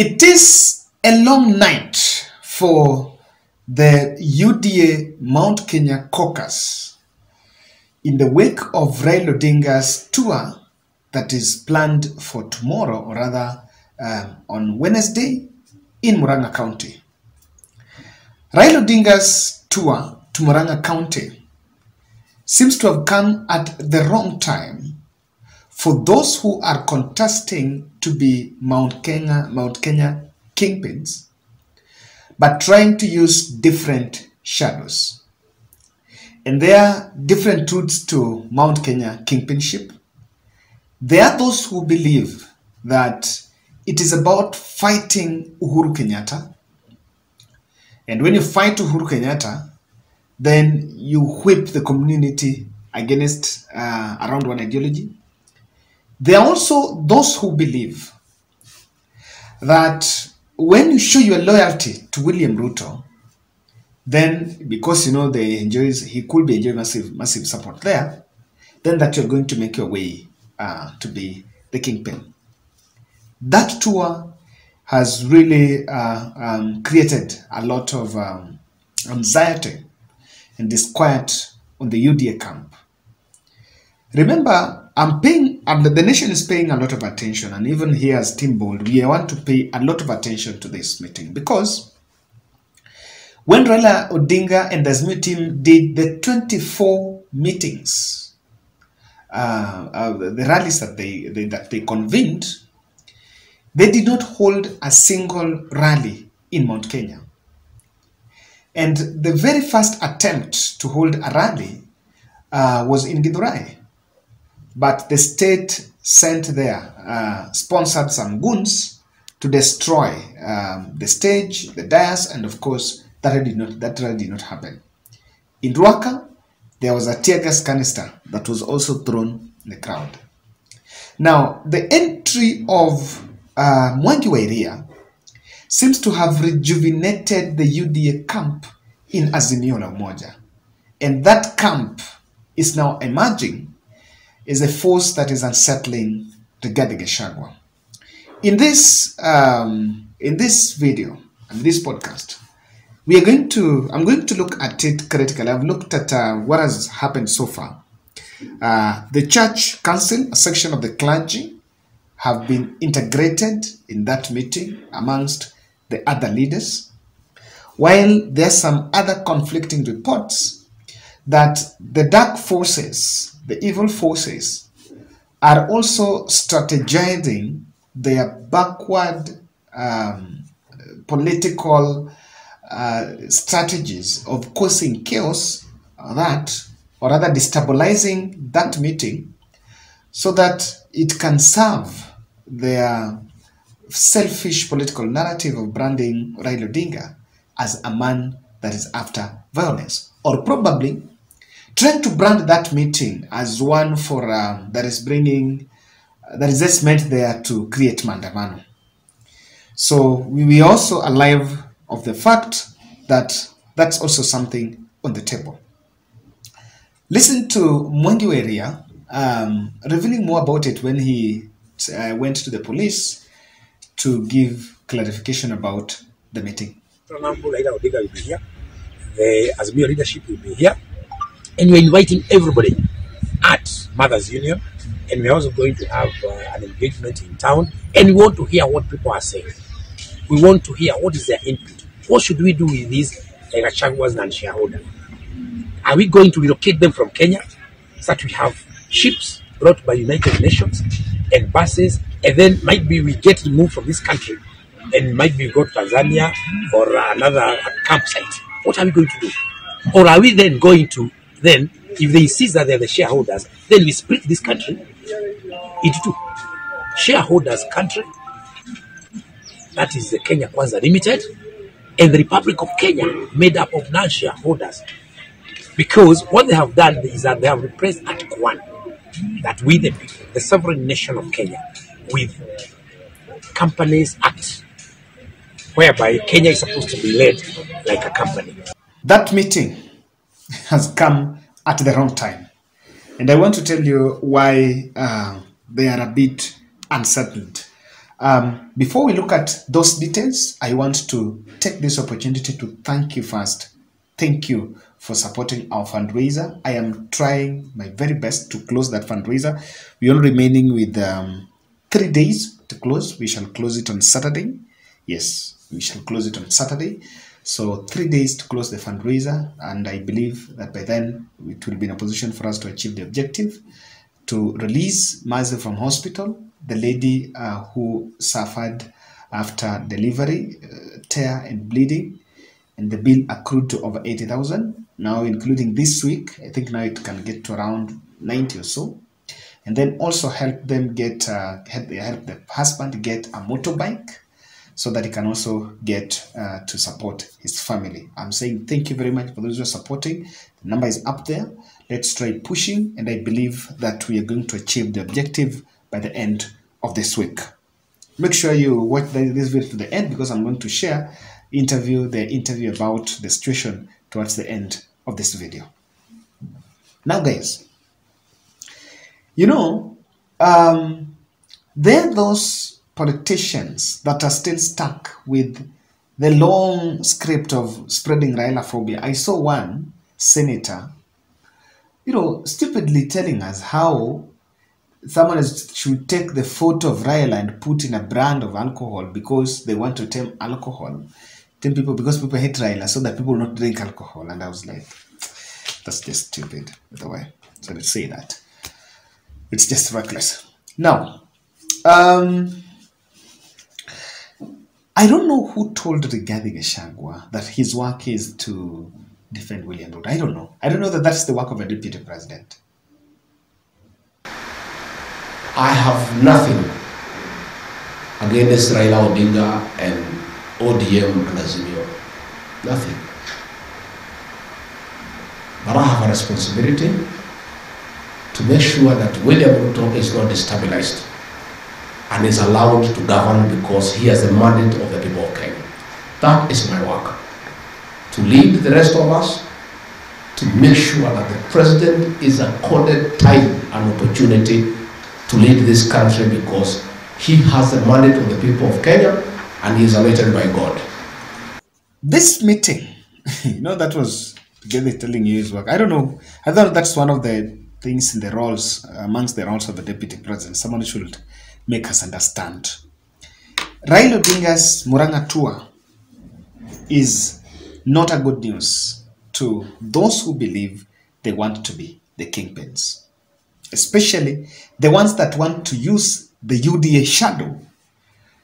It is a long night for the UDA Mount Kenya caucus in the wake of Raila Odinga's tour that is planned for tomorrow, or rather on Wednesday, in Muran'ga County. Raila Odinga's tour to Muran'ga County seems to have come at the wrong time for those who are contesting to be Mount Kenya kingpins, but trying to use different shadows. And there are different routes to Mount Kenya kingpinship. There are those who believe that it is about fighting Uhuru Kenyatta. And when you fight Uhuru Kenyatta, then you whip the community against around one ideology. There are also those who believe that when you show your loyalty to William Ruto, then because he could be enjoying massive support there, then that you're going to make your way to be the kingpin. That tour has really created a lot of anxiety and disquiet on the UDA camp. Remember, the nation is paying a lot of attention, and even here as Team Bold, we want to pay a lot of attention to this meeting, because when Raila Odinga and the Azimio team did the 24 meetings, the rallies that they convened, they did not hold a single rally in Mount Kenya. And the very first attempt to hold a rally was in Githurai. But the state sent there, sponsored some goons to destroy the stage, the dais, and of course, that rally did not happen. In Ruaka, there was a tear gas canister that was also thrown in the crowd. Now, the entry of Muran'ga seems to have rejuvenated the UDA camp in Azimio la Umoja. And that camp is now emerging as a force that is unsettling Rigathi Gachagua. In this video and this podcast, I'm going to look at it critically. I've looked at what has happened so far. The church council, a section of the clergy, have been integrated in that meeting amongst the other leaders, while there's some other conflicting reports that the dark forces, the evil forces, are also strategizing their backward political strategies of causing chaos, or rather destabilizing that meeting, so that it can serve their selfish political narrative of branding Raila Odinga as a man that is after violence, or probably trying to brand that meeting as one for that is just meant there to create mandamano. So we also alive of the fact that that's also something on the table. Listen to Muran'ga revealing more about it when he went to the police to give clarification about the meeting. Raila Odinga will be here. The Azimio leadership will be here. And we're inviting everybody at Mothers Union. And we're also going to have an engagement in town. And we want to hear what people are saying. We want to hear what is their input. What should we do with these Gachaguas and shareholders? Are we going to relocate them from Kenya so that we have ships brought by United Nations and buses, and then might be we get removed from this country and might be go to Tanzania or another campsite? What are we going to do? Or are we then going to, if they insist that they're the shareholders, then we split this country into two. Shareholders country, that is the Kenya Kwanza Limited, and the Republic of Kenya, made up of non-shareholders. Because what they have done is that they have replaced Article 1, that we the people, the sovereign nation of Kenya, with Companies Act, whereby Kenya is supposed to be led like a company. That meeting has come at the wrong time. And I want to tell you why they are a bit unsettled. Before we look at those details, I want to take this opportunity to thank you first. Thank you for supporting our fundraiser. I am trying my very best to close that fundraiser. We are remaining with 3 days to close. We shall close it on Saturday. Yes, we shall close it on Saturday. So 3 days to close the fundraiser, and I believe that by then it will be in a position for us to achieve the objective to release Mazi from hospital, the lady who suffered after delivery, tear and bleeding, and the bill accrued to over 80,000. Now, including this week, I think now it can get to around 90 or so. And then also help them get, help the husband get a motorbike so that he can also get to support his family. I'm saying thank you very much for those who are supporting. The number is up there. Let's try pushing, and I believe that we are going to achieve the objective by the end of this week. Make sure you watch this video to the end, because I'm going to share the interview about the situation towards the end of this video. Now, guys, you know, there are those politicians that are still stuck with the long script of spreading Raila phobia. I saw one senator, you know, stupidly telling us how someone should take the photo of Raila and put in a brand of alcohol because they want to tame alcohol. Tame people because people hate Raila so that people will not drink alcohol. And I was like, that's just stupid, by the way. So let's say that. It's just reckless. Now, I don't know who told Rigathi Gachagua that his work is to defend William Ruto. I don't know. I don't know that that's the work of a deputy president. I have nothing against Raila Odinga and ODM and Azimio. Nothing. But I have a responsibility to make sure that William Ruto is not destabilized and is allowed to govern because he has the mandate of the people of Kenya. That is my work. To lead the rest of us, to make sure that the president is accorded time and opportunity to lead this country because he has the mandate of the people of Kenya and he is elected by God. This meeting, you know, that was together telling you his work. I don't know. I thought that's one of the things in the roles, amongst the roles of the deputy president. Someone should make us understand. Raila Odinga's Muran'ga tour is not a good news to those who believe they want to be the kingpins, especially the ones that want to use the UDA shadow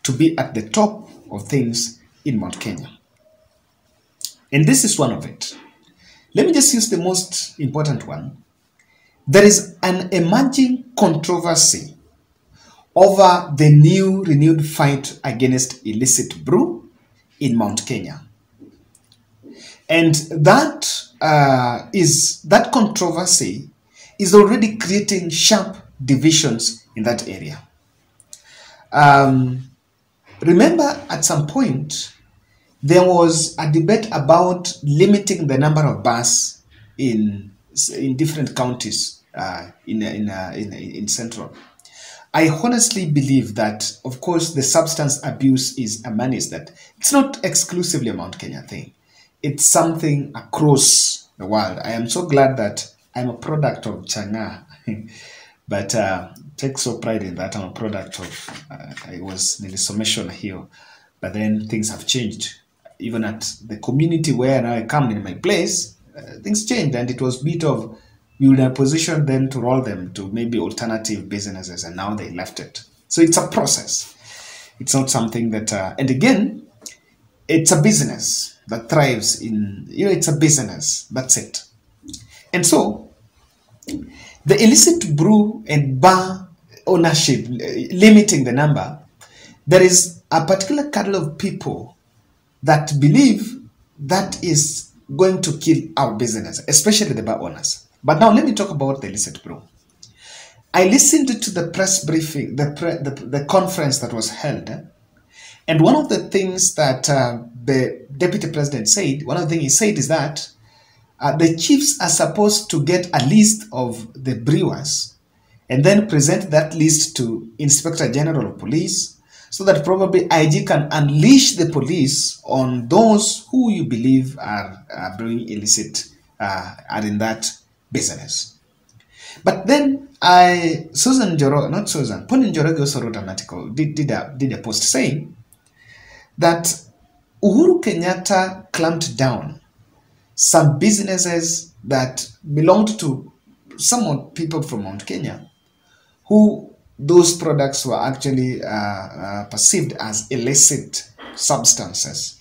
to be at the top of things in Mount Kenya. And this is one of it. Let me just use the most important one. There is an emerging controversy over the new renewed fight against illicit brew in Mount Kenya. And that controversy is already creating sharp divisions in that area. Remember, at some point, there was a debate about limiting the number of bars in different counties in Central. I honestly believe that, of course, the substance abuse is a menace that it's not exclusively a Mount Kenya thing. It's something across the world. I am so glad that I'm a product of Changa, but take so pride in that. I'm a product of, I was in the summation here, but then things have changed. Even at the community where now I come in my place, things changed, and it was a bit of, we were in a position then to roll them to maybe alternative businesses, and now they left it. So it's a process. It's not something that, and again, it's a business that thrives in, it's a business, that's it. And so, the illicit brew and bar ownership, limiting the number, there is a particular kind of people that believe that is going to kill our business, especially the bar owners. But now let me talk about the illicit brew. I listened to the press briefing, the conference that was held, and one of the things that the deputy president said, one of the things he said is that the chiefs are supposed to get a list of the brewers and then present that list to Inspector General of Police so that probably IG can unleash the police on those who you believe are doing illicit, are in that business. But then Pauline Njoroge also wrote an article, did a post saying that Uhuru Kenyatta clamped down some businesses that belonged to some people from Mount Kenya, who those products were actually perceived as illicit substances.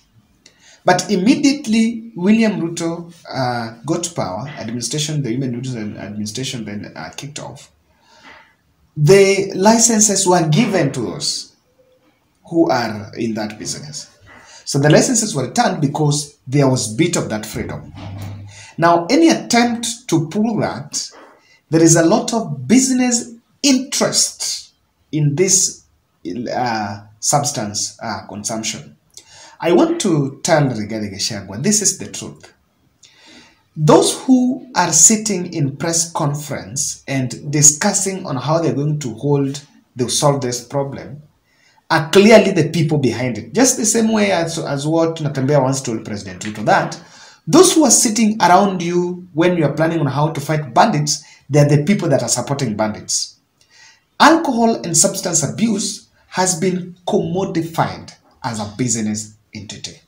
But immediately William Ruto got power, the Human Resources Administration then kicked off. The licenses were given to those who are in that business. So the licenses were returned because there was a bit of that freedom. Now, any attempt to pull that, there is a lot of business interest in this substance consumption. I want to tell Rigathi Gachagua, this is the truth. Those who are sitting in press conference and discussing on how they're going to solve this problem are clearly the people behind it. Just the same way as what Natembea once told President Ruto, that those who are sitting around you when you are planning on how to fight bandits, they're the people that are supporting bandits. Alcohol and substance abuse has been commodified as a business entity.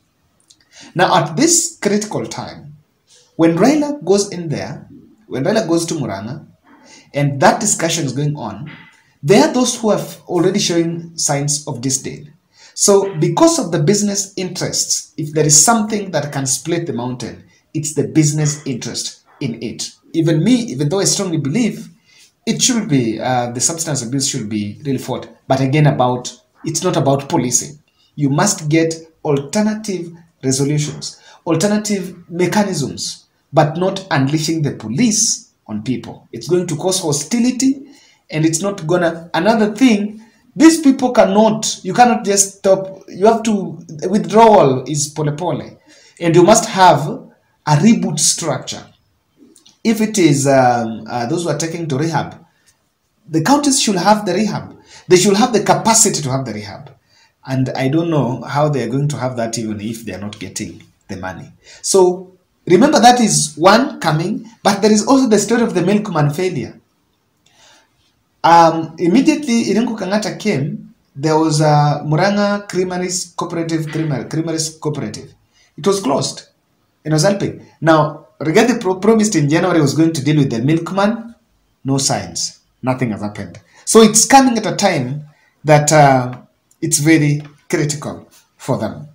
Now, at this critical time, when Raila goes in there, when Raila goes to Muran'ga, and that discussion is going on, there are those who are already showing signs of disdain. So, because of the business interests, if there is something that can split the mountain, it's the business interest in it. Even me, even though I strongly believe it should be, the substance abuse should be really fought. But again, it's not about policing. You must get alternative resolutions, alternative mechanisms, but not unleashing the police on people. It's going to cause hostility, and it's not gonna. Another thing, these people you cannot just stop. You have to, withdrawal is pole, and you must have a reboot structure. If it is those who are taking to rehab, the counties should have the rehab. They should have the capacity to have the rehab. And I don't know how they are going to have that even if they are not getting the money. So remember, that is one coming, but there is also the story of the milkman failure. Immediately Irengo Kangata came, there was a Muran'ga Creameries Cooperative. It was closed. It was helping. Now, Rigathi promised in January he was going to deal with the milkman. No signs. Nothing has happened. So it's coming at a time that it's very critical for them.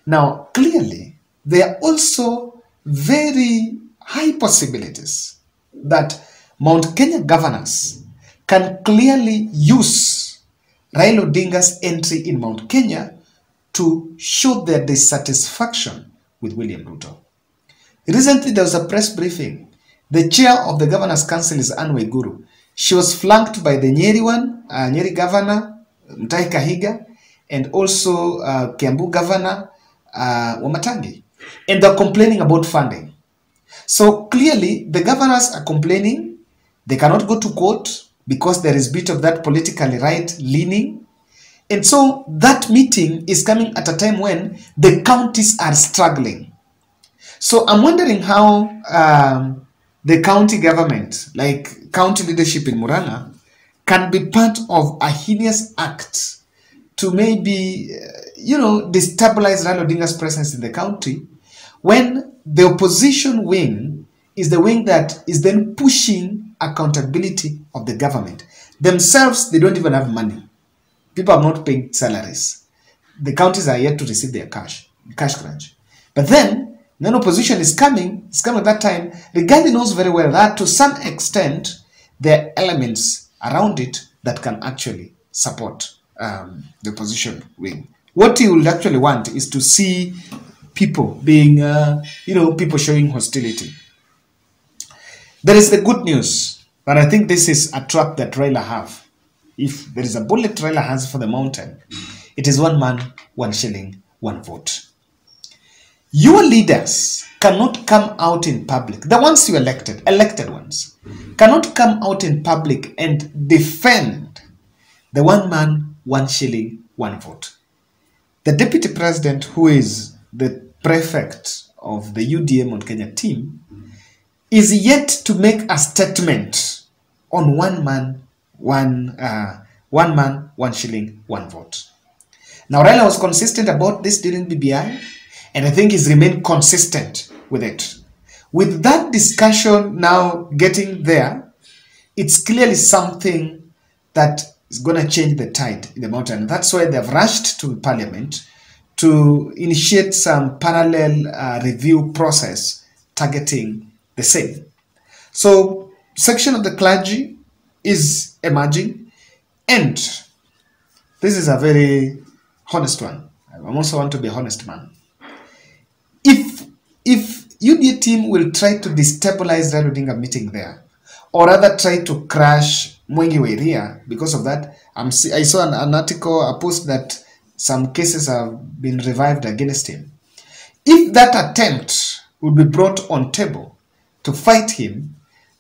Now, clearly, there are also very high possibilities that Mount Kenya governors can clearly use Raila Odinga's entry in Mount Kenya to show their dissatisfaction with William Ruto. Recently, there was a press briefing. The chair of the Governor's Council is Anne Waiguru. She was flanked by the Nyeri governor, Mutahi Kahiga, and also Kiambu governor, Wamatangi. And they're complaining about funding. So clearly, the governors are complaining. They cannot go to court because there is a bit of that politically right leaning. And so that meeting is coming at a time when the counties are struggling. So I'm wondering how the county government, like county leadership in Muran'ga, can be part of a heinous act to maybe, destabilize Raila Odinga's presence in the county, when the opposition wing is the wing that is then pushing accountability of the government. Themselves, they don't even have money. People have not paid salaries. The counties are yet to receive their cash crunch. But then opposition is coming at that time. Rigathi knows very well that to some extent, there are elements around it that can actually support the opposition wing. What he would actually want is to see people being, people showing hostility. There is the good news, but I think this is a trap that Raila have. If there is a bullet Raila has for the mountain, it is 1 man, 1 shilling, 1 vote. Your leaders cannot come out in public, the ones you elected ones, cannot come out in public and defend the 1 man, 1 shilling, one vote. The deputy president, who is the prefect of the UDA Mount Kenya team, is yet to make a statement on one man, one shilling, one vote. Now, Raila was consistent about this during BBI, and I think he's remained consistent with it. With that discussion now getting there, it's clearly something that is going to change the tide in the mountain. That's why they've rushed to Parliament to initiate some parallel review process targeting the same. So, section of the clergy is emerging, and this is a very honest one. I also want to be a honest man. If UDA team will try to destabilize Raila Odinga meeting there, or rather try to crash Mwengi Wairia, because of that, I saw an article, a post that some cases have been revived against him. If that attempt will be brought on table to fight him,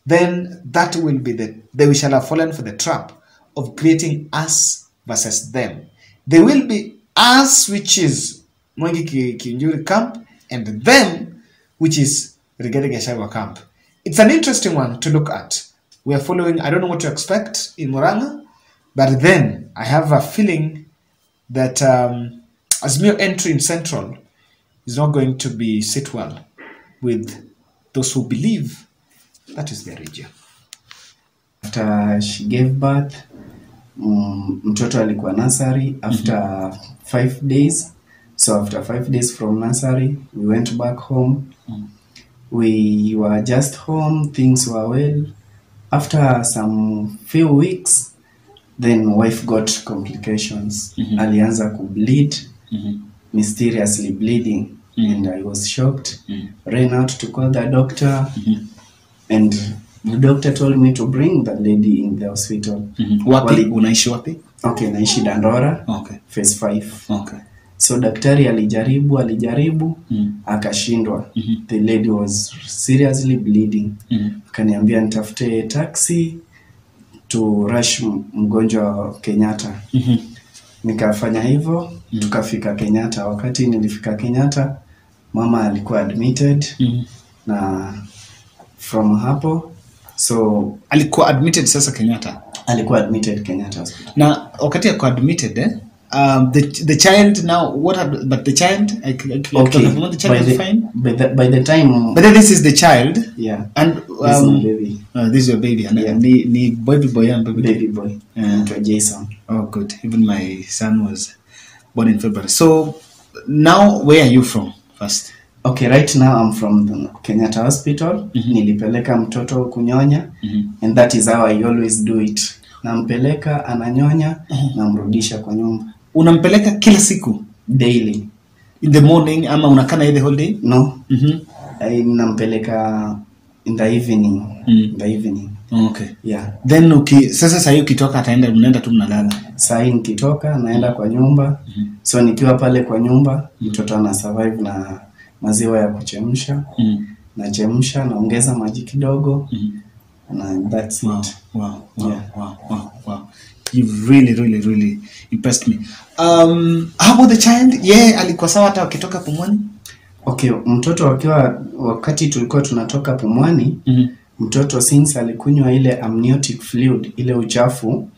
then that will be we shall have fallen for the trap of creating us versus them. There will be us, which is Mwengi Kiunjuri camp, and them, which is Rigathi Gachagua camp. It's an interesting one to look at. We are following, I don't know what to expect in Muran'ga, but then I have a feeling that Azimio entry in Central is not going to be sit well with those who believe that is their region. After she gave birth, mtoto alikuwa nursery after 5 days. So after 5 days from nursery, we went back home. We were just home, things were well. After some few weeks, then wife got complications. Alianza kubleed, mysteriously bleeding, and I was shocked. Ran out to call the doctor, and the doctor told me to bring the lady in the hospital. Wapi? Unaishi wapi? Okay, naishi Dandora, okay. phase 5. Okay. So daktari alijaribu, akashindwa. The lady was seriously bleeding. Akaniambia nitafute taxi to rush mgonjwa Kenyatta. Nikafanya hivyo, tukafika Kenyatta. Wakati nilifika Kenyatta, mama alikuwa admitted, na from hapo, so alikuwa admitted sasa Kenyatta. Alikuwa admitted Kenyatta hospital. Na wakati alikuwa admitted, the child now, but the child, okay, the child is fine? By the time... But then this is the child. Yeah. And this is my baby. This is your baby. And yeah. Ni baby boy and baby boy. Jason. Oh, good. Even my son was born in February. So now, where are you from first? Okay, right now I'm from the Kenyatta Hospital. Nilipeleka mtoto kunyonya, and that is how I always do it. Nampeleka, ananyonya, namrudisha kwa nyumba. Unampeleka kila siku? Daily. In the morning, ama unakana the whole day? No. Nampeleka in the evening. In the evening. Okay. Yeah. Then sasa sahi ukitoka unaenda tu mnalala. Sahi nikitoka naenda kwa nyumba. So nikiwa pale kwa nyumba, mtoto ana survive na maziwa ya kuchemsha. Nachemsha, naongeza maji kidogo. And that's it. Wow. You've really impressed me. How about the child? Yeah, alikuwa sawa hata wakitoka Pumwani? Okay, mtoto wakati tulikuwa tunatoka Pumwani, mtoto since alikunywa ile amniotic fluid, ile uchafu,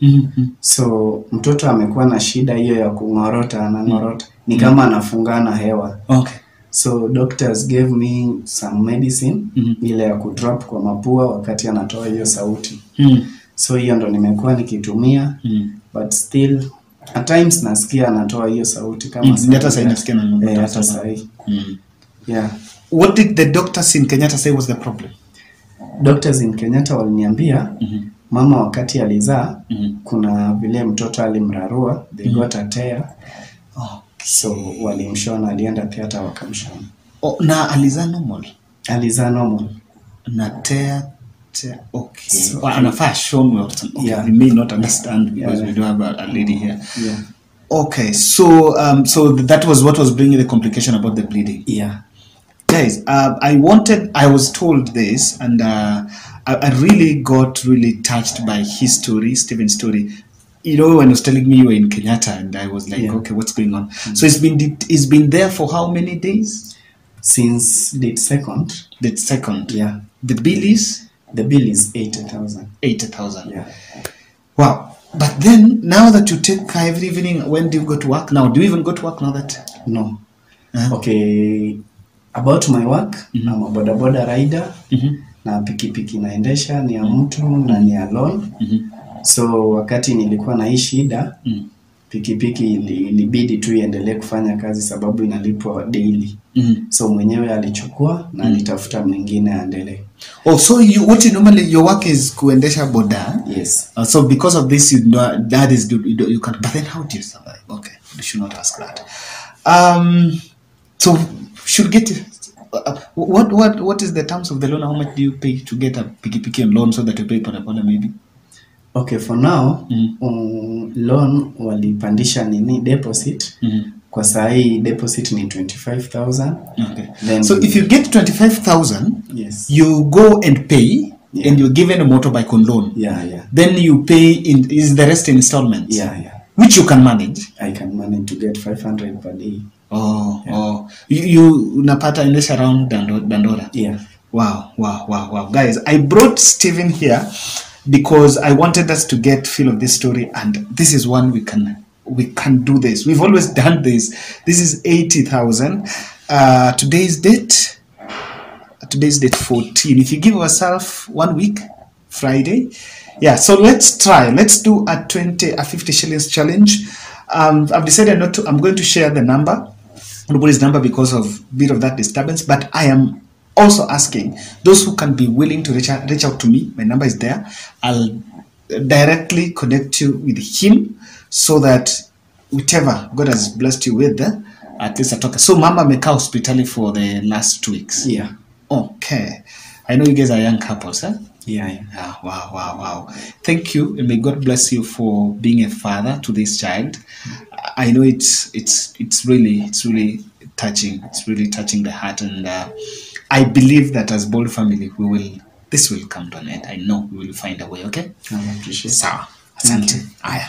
so mtoto amekuwa na shida hiyo ya kungorota, anangorota. Ni kama anafungana hewa. Okay. So doctors gave me some medicine, ile ya kudrop kwa mapua wakati anatoa hiyo sauti. So hiyo ndo nimekuwa nikitumia, but still at times nasikia anatoa hiyo sauti kama hata sasa nasikia na hata sasa. Yeah. What did the doctors in Kenyatta say was the problem? Doctors in Kenyatta waliniambia mama wakati alizaa kuna vile mtoto alimrarua, they got a tear. So walimshona, alienda theater wakamshona. Na alizaa normal? Alizaa normal. Na tear, okay. So, anafaa show me or something. Yeah. We may not understand because we don't have a lady here. Yeah. Okay, so that was what was bringing the complication about the bleeding. Yeah. Guys, I was told this, and I really got touched by his story, Stephen's story. when I was telling me you were in Kenyatta, and I was like, okay, what's going on? So it's been there for how many days? Since date 2nd. Date 2nd. Yeah. The bill is? The bill is 80,000. 80,000. Yeah. Wow. But then, now that you take car every evening, when do you go to work? Now, do you even go to work now that? No. Okay. About my work, I'm a bodaboda rider. Na pikipiki naendesha ni ya mtu na ni ya loan. So wakati nilikuwa na hii shida, pikipiki ilibidi tu iendelee kufanya kazi sababu inalipwa daily. So mwenyewe alichukua na alitafuta mwingine aendelee. Oh, so normally your work is kuendesha boda? Yes. So because of this, that is you can. But then how do you survive? Okay, you should not ask that. So should get what is the terms of the loan? How much do you pay to get a pikipiki on loan so that you pay boda maybe? Okay, for now, loan walipandisha nini deposit. Kwa sahi deposit ni 25,000. Okay. Then so if you get 25,000, yes, you go and pay, and you're given a motorbike on loan. Yeah. Then you pay is the rest in installments. Yeah. Which you can manage. I can manage to get 500 per day. Oh. You unapata endesha around Dandora. Yeah. Wow. Guys, I brought Stephen here because I wanted us to get feel of this story, and this is one we can do this. We've always done this. This is 80,000. Today's date 14. If you give yourself 1 week, Friday. Yeah, so let's try. Let's do a 50 shillings challenge. I've decided not to. I'm going to share the number, nobody's number, because of a bit of that disturbance, but I am also asking those who can be willing to reach out to me. My number is there. I'll directly connect you with him so that whichever God has blessed you with, at least I talk. So Mama amekaa hospitali for the last 2 weeks. Yeah. Okay. I know you guys are young couples, huh? Yeah. Wow. Thank you, and may God bless you for being a father to this child. I know it's really touching. It's really touching the heart, and I believe that as Bold family, this will come to an end. I know we will find a way. Okay. I appreciate it. Sawa. Asante. Aya.